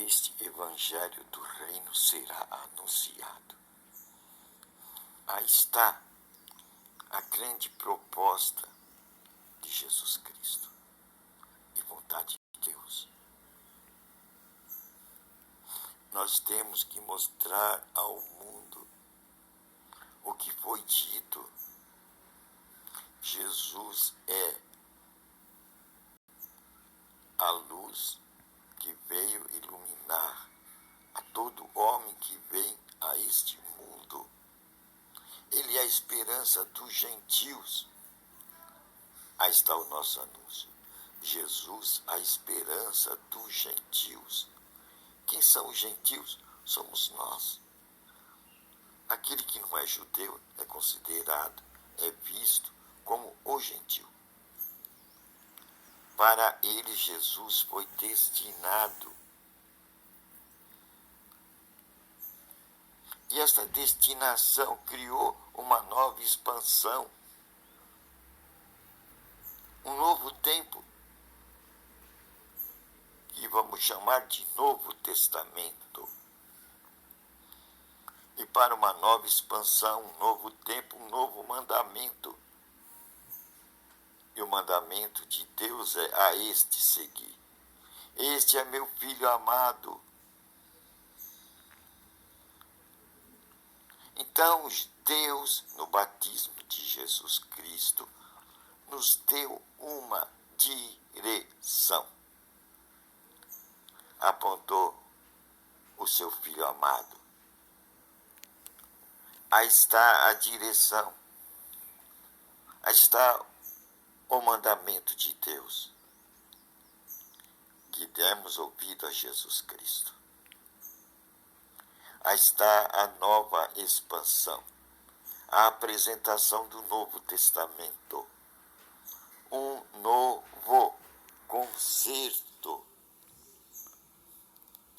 este evangelho do reino será anunciado. Aí está a grande proposta de Jesus Cristo e vontade de Deus. Nós temos que mostrar ao mundo o que foi dito. Jesus é a luz que veio iluminar a todo homem que vem a este mundo. Ele é a esperança dos gentios. Aí está o nosso anúncio. Jesus, a esperança dos gentios. Quem são os gentios? Somos nós. Aquele que não é judeu é considerado, é visto como o gentio. Para ele, Jesus foi destinado. E esta destinação criou uma nova expansão, um novo tempo, que vamos chamar de Novo Testamento. E para uma nova expansão, um novo tempo, um novo mandamento. E o mandamento de Deus é a este seguir. Este é meu filho amado. Então, Deus, no batismo de Jesus Cristo, nos deu uma direção. Apontou o seu filho amado. Aí está a direção. Aí está o mandamento de Deus. Que demos ouvido a Jesus Cristo. Aí está a nova expansão. A apresentação do Novo Testamento. Um novo concerto.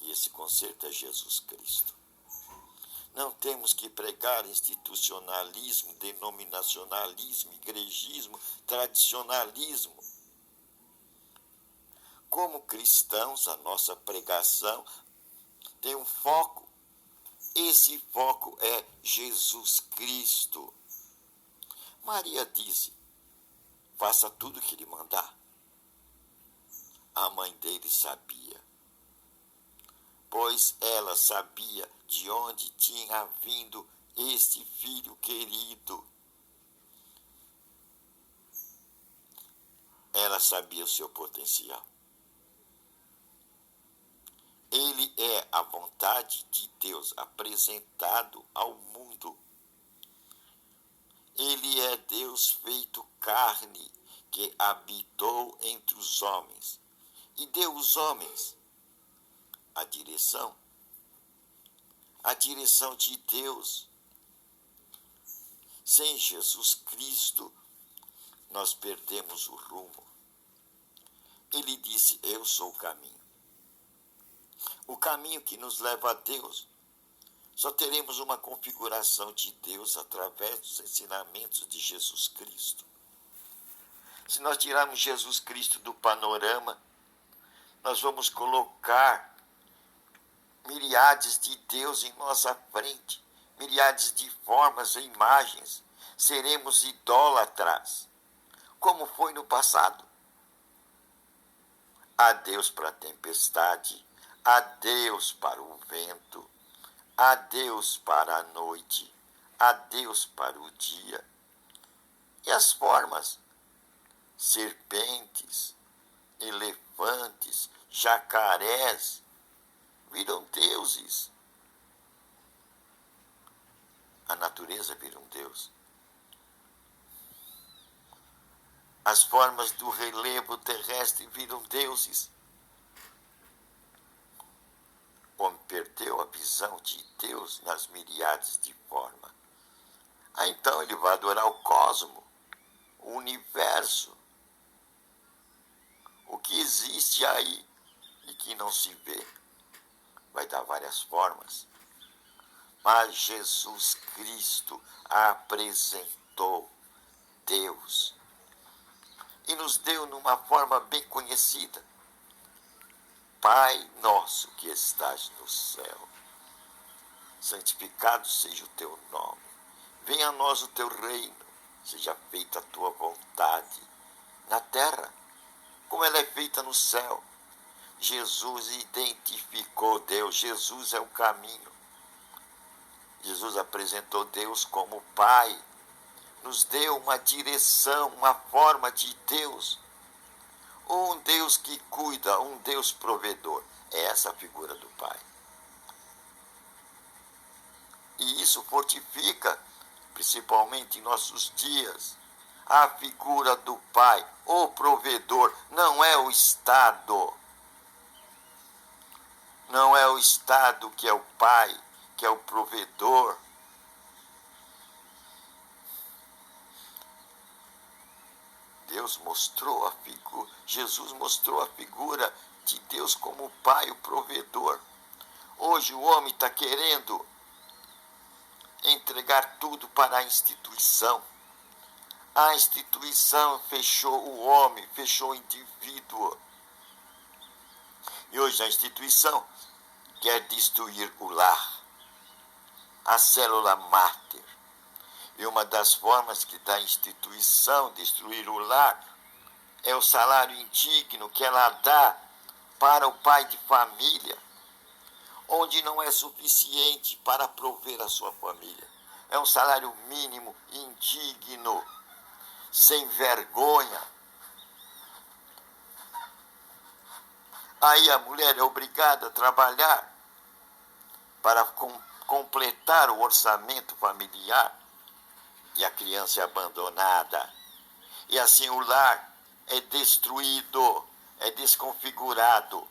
E esse concerto é Jesus Cristo. Não temos que pregar institucionalismo, denominacionalismo, igrejismo, tradicionalismo. Como cristãos, a nossa pregação tem um foco. Esse foco é Jesus Cristo. Maria disse, faça tudo o que ele mandar. A mãe dele sabia, pois ela sabia de onde tinha vindo este filho querido. Ela sabia o seu potencial. Ele é a vontade de Deus apresentado ao mundo. Ele é Deus feito carne, que habitou entre os homens e deu aos homens a direção de Deus. Sem Jesus Cristo, nós perdemos o rumo. Ele disse, eu sou o caminho. O caminho que nos leva a Deus. Só teremos uma configuração de Deus através dos ensinamentos de Jesus Cristo. Se nós tirarmos Jesus Cristo do panorama, nós vamos colocar milhares de Deus em nossa frente, milhares de formas e imagens. Seremos idólatras, como foi no passado. Adeus para a tempestade, adeus para o vento, adeus para a noite, adeus para o dia. E as formas? Serpentes, elefantes, jacarés, viram deuses. A natureza vira um deus. As formas do relevo terrestre viram deuses. O homem perdeu a visão de Deus nas miríades de formas. Então ele vai adorar o cosmo, o universo, o que existe aí e que não se vê. Vai dar várias formas. Mas Jesus Cristo apresentou Deus e nos deu numa forma bem conhecida. Pai nosso que estás no céu, santificado seja o teu nome. Venha a nós o teu reino, seja feita a tua vontade, na terra, como ela é feita no céu. Jesus identificou Deus, Jesus é o caminho. Jesus apresentou Deus como Pai, nos deu uma direção, uma forma de Deus. Um Deus que cuida, um Deus provedor. É essa a figura do Pai. E isso fortifica, principalmente em nossos dias, a figura do Pai, o provedor. Não é o Estado. Não é o Estado que é o Pai, que é o provedor. Deus mostrou a figura, Jesus mostrou a figura de Deus como o Pai, o provedor. Hoje o homem está querendo entregar tudo para a instituição. A instituição fechou o homem, fechou o indivíduo. E hoje a instituição quer destruir o lar, a célula máter. E uma das formas que da instituição destruir o lar é o salário indigno que ela dá para o pai de família, onde não é suficiente para prover a sua família. É um salário mínimo indigno, sem vergonha. Aí a mulher é obrigada a trabalhar para completar o orçamento familiar e a criança é abandonada. E assim o lar é destruído, é desconfigurado.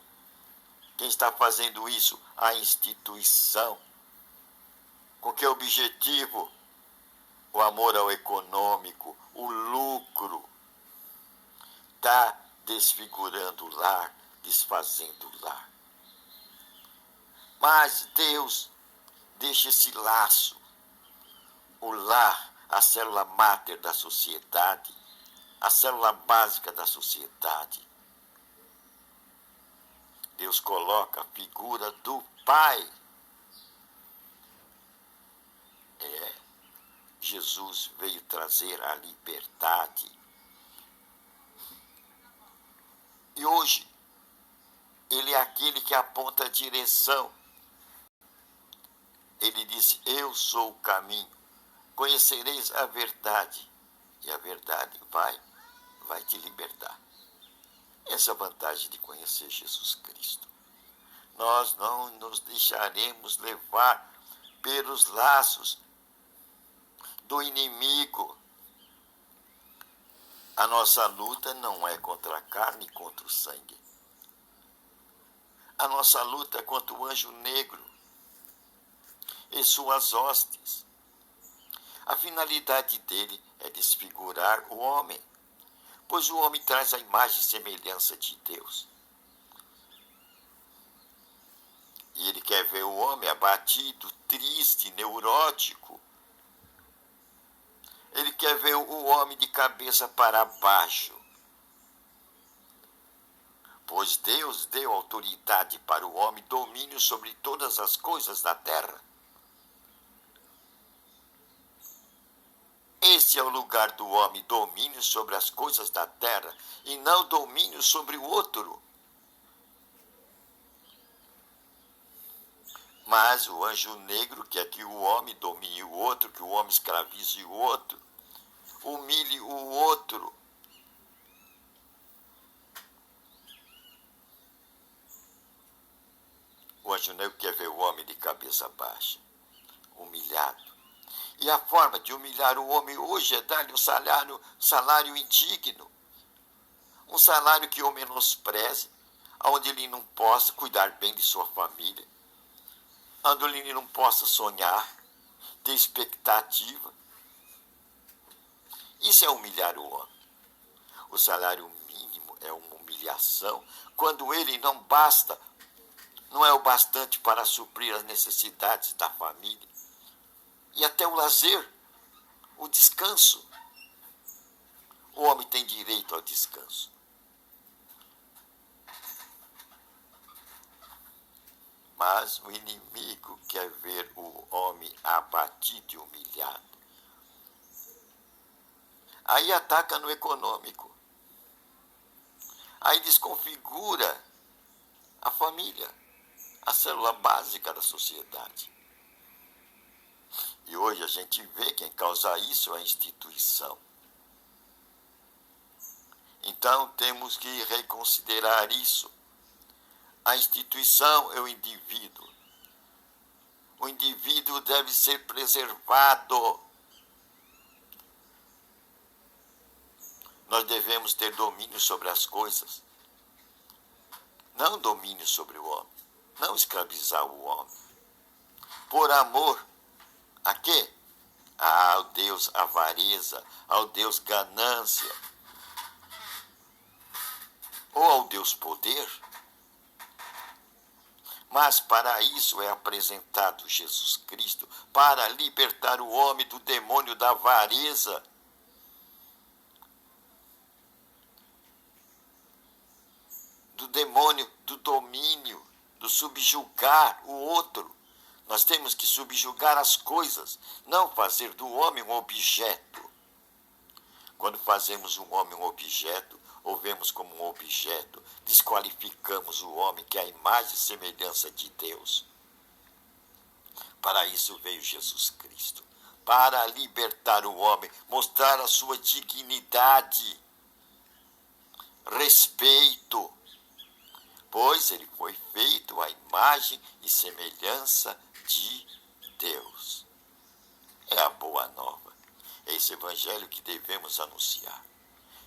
Quem está fazendo isso? A instituição. Com que objetivo? O amor ao econômico, o lucro. Está desfigurando o lar, desfazendo o lar. Mas Deus deixa esse laço. O lar, a célula máter da sociedade, a célula básica da sociedade. Deus coloca a figura do Pai. Jesus veio trazer a liberdade. E hoje, Ele é aquele que aponta a direção. Ele disse, eu sou o caminho. Conhecereis a verdade. E a verdade vai te libertar. Essa é a vantagem de conhecer Jesus Cristo. Nós não nos deixaremos levar pelos laços do inimigo. A nossa luta não é contra a carne e contra o sangue. A nossa luta é contra o anjo negro e suas hostes. A finalidade dele é desfigurar o homem, pois o homem traz a imagem e semelhança de Deus. E ele quer ver o homem abatido, triste, neurótico. Ele quer ver o homem de cabeça para baixo. Pois Deus deu autoridade para o homem, domínio sobre todas as coisas da terra. Este é o lugar do homem, domínio sobre as coisas da terra, e não domínio sobre o outro. Mas o anjo negro quer que o homem domine o outro, que o homem escravize o outro, humilhe o outro. O anjo negro quer ver o homem de cabeça baixa, humilhado. E a forma de humilhar o homem hoje é dar-lhe um salário indigno. Um salário que o menospreze, onde ele não possa cuidar bem de sua família, onde ele não possa sonhar, ter expectativa. Isso é humilhar o homem. O salário mínimo é uma humilhação quando ele não basta, não é o bastante para suprir as necessidades da família. E até o lazer, o descanso. O homem tem direito ao descanso. Mas o inimigo quer ver o homem abatido e humilhado. Aí ataca no econômico. Aí desconfigura a família, a célula básica da sociedade. E hoje a gente vê quem causa isso é a instituição. Então temos que reconsiderar isso. A instituição é o indivíduo. O indivíduo deve ser preservado. Nós devemos ter domínio sobre as coisas. Não domínio sobre o homem. Não escravizar o homem. Por amor a quê? Ao Deus avareza, ao Deus ganância. Ou ao Deus poder. Mas para isso é apresentado Jesus Cristo, para libertar o homem do demônio da avareza. Do demônio do domínio, do subjugar o outro. Nós temos que subjugar as coisas, não fazer do homem um objeto. Quando fazemos um homem um objeto, ou vemos como um objeto, desqualificamos o homem, que é a imagem e semelhança de Deus. Para isso veio Jesus Cristo, para libertar o homem, mostrar a sua dignidade, respeito, pois ele foi feito à imagem e semelhança de Deus. É a boa nova, é esse evangelho que devemos anunciar.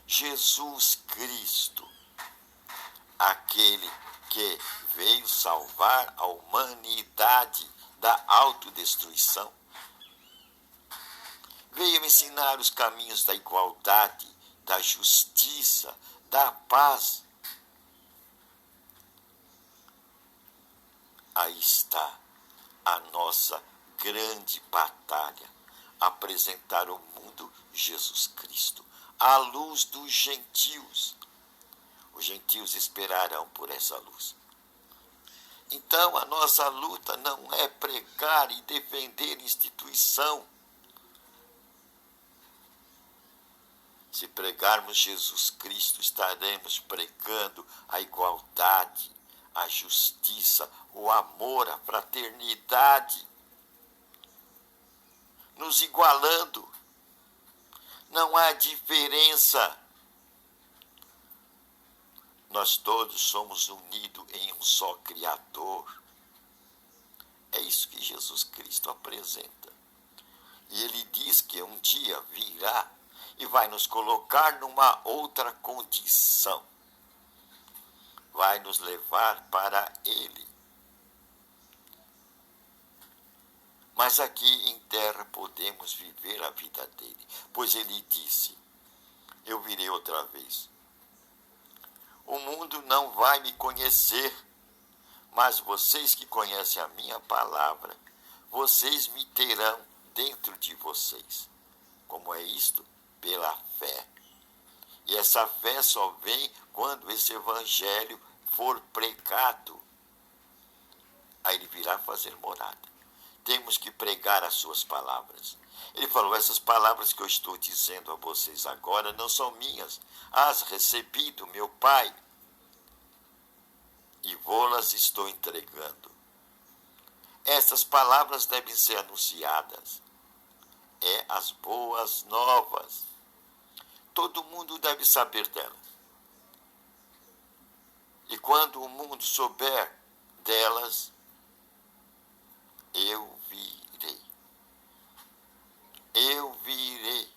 Jesus Cristo, aquele que veio salvar a humanidade da autodestruição, veio ensinar os caminhos da igualdade, da justiça, da paz. Aí está a nossa grande batalha, apresentar ao mundo Jesus Cristo, a luz dos gentios. Os gentios esperarão por essa luz. Então, a nossa luta não é pregar e defender instituição. Se pregarmos Jesus Cristo, estaremos pregando a igualdade, a justiça, o amor, a fraternidade, nos igualando. Não há diferença. Nós todos somos unidos em um só Criador. É isso que Jesus Cristo apresenta. E ele diz que um dia virá e vai nos colocar numa outra condição. Vai nos levar para ele. Mas aqui em terra podemos viver a vida dele, pois ele disse, eu virei outra vez. O mundo não vai me conhecer, mas vocês que conhecem a minha palavra, vocês me terão dentro de vocês. Como é isto? Pela fé. E essa fé só vem quando esse evangelho for pregado. Aí ele virá fazer morada. Temos que pregar as suas palavras. Ele falou, essas palavras que eu estou dizendo a vocês agora não são minhas. As recebi do meu Pai. E vou-las estou entregando. Essas palavras devem ser anunciadas. É as boas novas. Todo mundo deve saber delas. E quando o mundo souber delas, eu virei. Eu virei.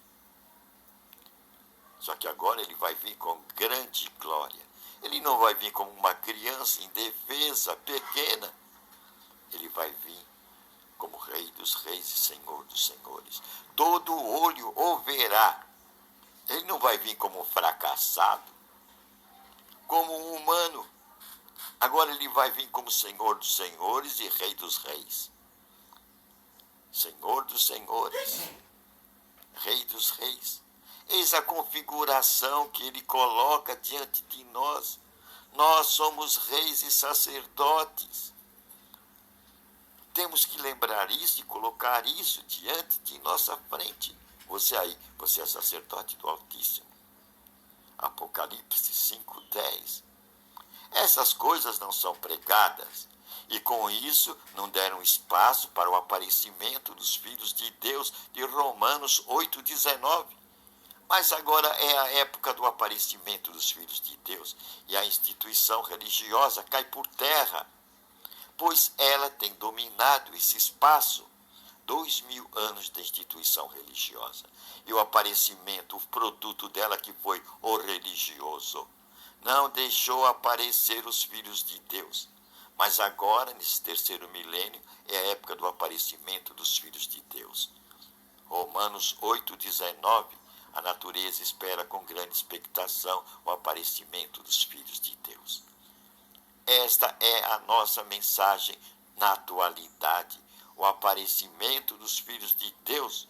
Só que agora ele vai vir com grande glória. Ele não vai vir como uma criança indefesa, pequena. Ele vai vir como Rei dos Reis e Senhor dos Senhores. Todo olho o verá. Ele não vai vir como um fracassado, como um humano. Agora ele vai vir como Senhor dos Senhores e Rei dos Reis. Senhor dos Senhores, Rei dos Reis. Eis a configuração que ele coloca diante de nós. Nós somos reis e sacerdotes. temos que lembrar isso e colocar isso diante de nossa frente. Você aí, você é sacerdote do Altíssimo. Apocalipse 5:10. Essas coisas não são pregadas, e com isso não deram espaço para o aparecimento dos filhos de Deus de Romanos 8:19. Mas agora é a época do aparecimento dos filhos de Deus, e a instituição religiosa cai por terra, pois ela tem dominado esse espaço. 2000 anos de instituição religiosa. E o aparecimento, o produto dela que foi o religioso, não deixou aparecer os filhos de Deus. Mas agora, nesse terceiro milênio, é a época do aparecimento dos filhos de Deus. Romanos 8:19, a natureza espera com grande expectação o aparecimento dos filhos de Deus. Esta é a nossa mensagem na atualidade, o aparecimento dos filhos de Deus,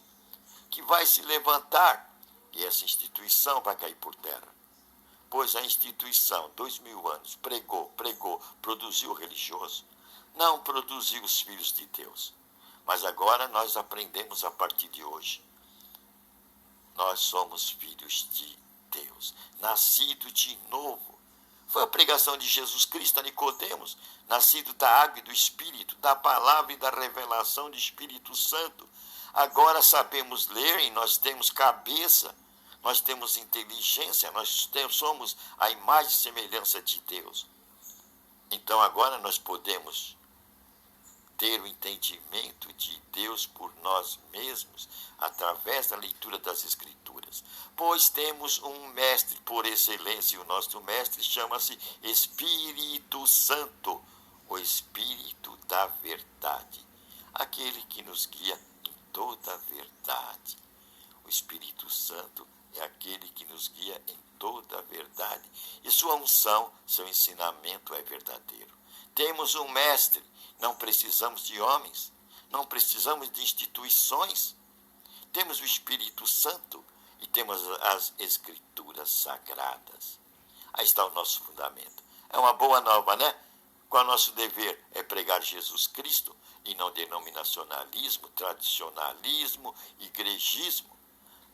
que vai se levantar, e essa instituição vai cair por terra. Pois a instituição, 2000 anos, pregou, produziu o religioso, não produziu os filhos de Deus. Mas agora nós aprendemos a partir de hoje. Nós somos filhos de Deus, nascidos de novo. Foi a pregação de Jesus Cristo a Nicodemos, nascido da água e do Espírito, da palavra e da revelação do Espírito Santo. Agora sabemos ler e nós temos cabeça, nós temos inteligência, somos a imagem e semelhança de Deus. Então agora nós podemos ter o entendimento de Deus por nós mesmos, através da leitura das Escrituras. Pois temos um mestre por excelência, e o nosso mestre chama-se Espírito Santo, o Espírito da verdade, aquele que nos guia em toda a verdade. O Espírito Santo é aquele que nos guia em toda a verdade, e sua unção, seu ensinamento é verdadeiro. Temos um mestre, não precisamos de homens, não precisamos de instituições. Temos o Espírito Santo e temos as Escrituras Sagradas. Aí está o nosso fundamento. É uma boa nova, né? Qual é o nosso dever? É pregar Jesus Cristo e não denominacionalismo, tradicionalismo, igrejismo.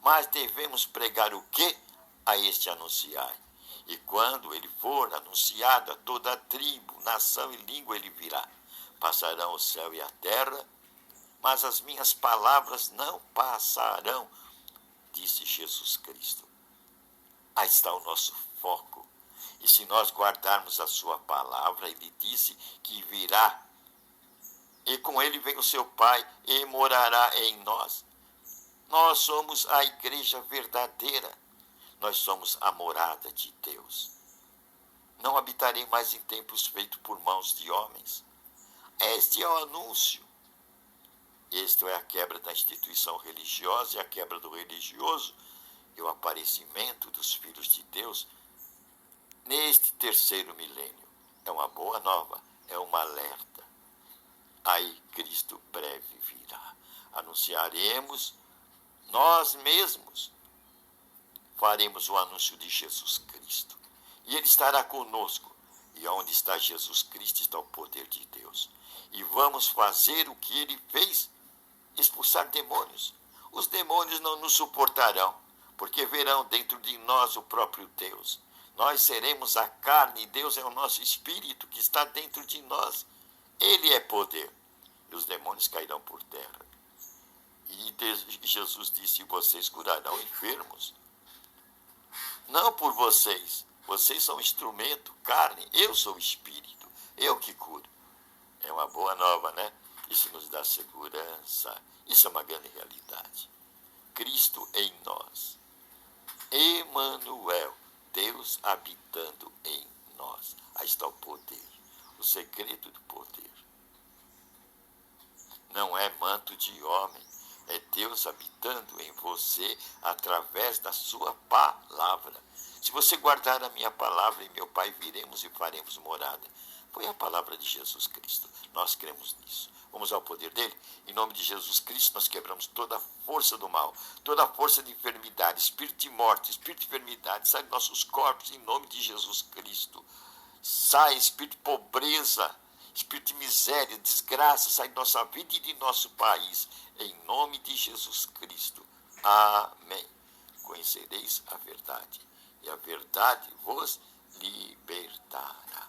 Mas devemos pregar o quê? A este anunciar. E quando ele for anunciado a toda a tribo, nação e língua, ele virá. Passarão o céu e a terra, mas as minhas palavras não passarão, disse Jesus Cristo. Aí está o nosso foco. E se nós guardarmos a sua palavra, ele disse que virá. E com ele vem o seu Pai e morará em nós. Nós somos a igreja verdadeira. Nós somos a morada de Deus. Não habitarei mais em templos feitos por mãos de homens. Este é o anúncio. Este é a quebra da instituição religiosa e a quebra do religioso e o aparecimento dos filhos de Deus neste terceiro milênio. É uma boa nova, é uma alerta. Aí Cristo breve virá. Anunciaremos nós mesmos. Faremos o anúncio de Jesus Cristo. E ele estará conosco. E onde está Jesus Cristo está o poder de Deus. E vamos fazer o que ele fez, expulsar demônios. Os demônios não nos suportarão, porque verão dentro de nós o próprio Deus. Nós seremos a carne e Deus é o nosso espírito que está dentro de nós. Ele é poder. E os demônios cairão por terra. E Jesus disse, vocês curarão enfermos. Não por vocês. Vocês são instrumento, carne. Eu sou espírito. Eu que curo. É uma boa nova, né? Isso nos dá segurança. Isso é uma grande realidade. Cristo em nós. Emanuel. Deus habitando em nós. Aí está o poder. O segredo do poder. Não é manto de homem. É Deus habitando em você através da sua palavra. Se você guardar a minha palavra, e meu Pai viremos e faremos morada. Foi a palavra de Jesus Cristo. Nós cremos nisso. Vamos ao poder dele? Em nome de Jesus Cristo, nós quebramos toda a força do mal, toda a força de enfermidade, espírito de morte, espírito de enfermidade, sai de nossos corpos, em nome de Jesus Cristo. Sai, espírito de pobreza, espírito de miséria, desgraça, sai de nossa vida e de nosso país. Em nome de Jesus Cristo. Amém. Conhecereis a verdade, e a verdade vos libertará.